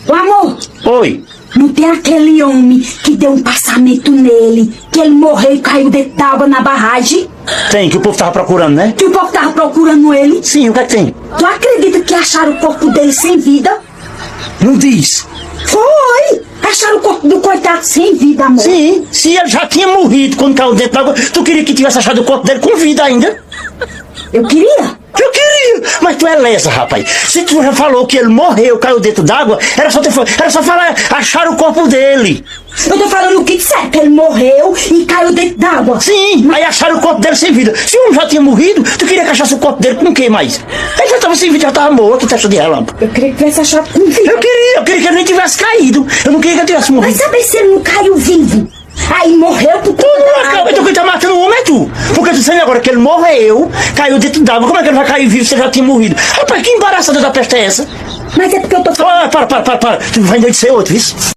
Ô amor, Oi. não tem aquele homem que deu um passamento nele, que ele morreu e caiu dentro d'água na barragem? Tem, que o povo tava procurando, né? Que o povo tava procurando ele? Sim, o que é que tem? Tu acredita que acharam o corpo dele sem vida? Não diz. Foi! Acharam o corpo do coitado sem vida, amor. Sim, se ele já tinha morrido quando caiu dentro d'água, tu queria que tivesse achado o corpo dele com vida ainda? Eu queria. Eu queria, mas tu é lesa, rapaz. Se tu já falou que ele morreu, caiu dentro d'água, era só falar, achar o corpo dele. Eu tô falando o que disser, que ele morreu e caiu dentro d'água. Sim, aí acharam o corpo dele sem vida. Se o homem já tinha morrido, tu queria que achasse o corpo dele com o que mais? Ele já tava sem vida, já tava morto, testa de relâmpago. Eu queria que tivesse achado com vida. Eu queria que ele nem tivesse caído. Eu não queria que ele tivesse Mas morrido. sabe se ele não caiu vivo? Aí morreu por tudo. Então quem tá matando o homem é tu. Porque tu sabe agora que ele morreu, caiu dentro d'água. Como é que ele vai cair vivo se ele já tinha morrido? Rapaz, que embaraçada da peste é essa? Mas é porque eu tô falando. Para. Tu vai endoidecer outro, isso?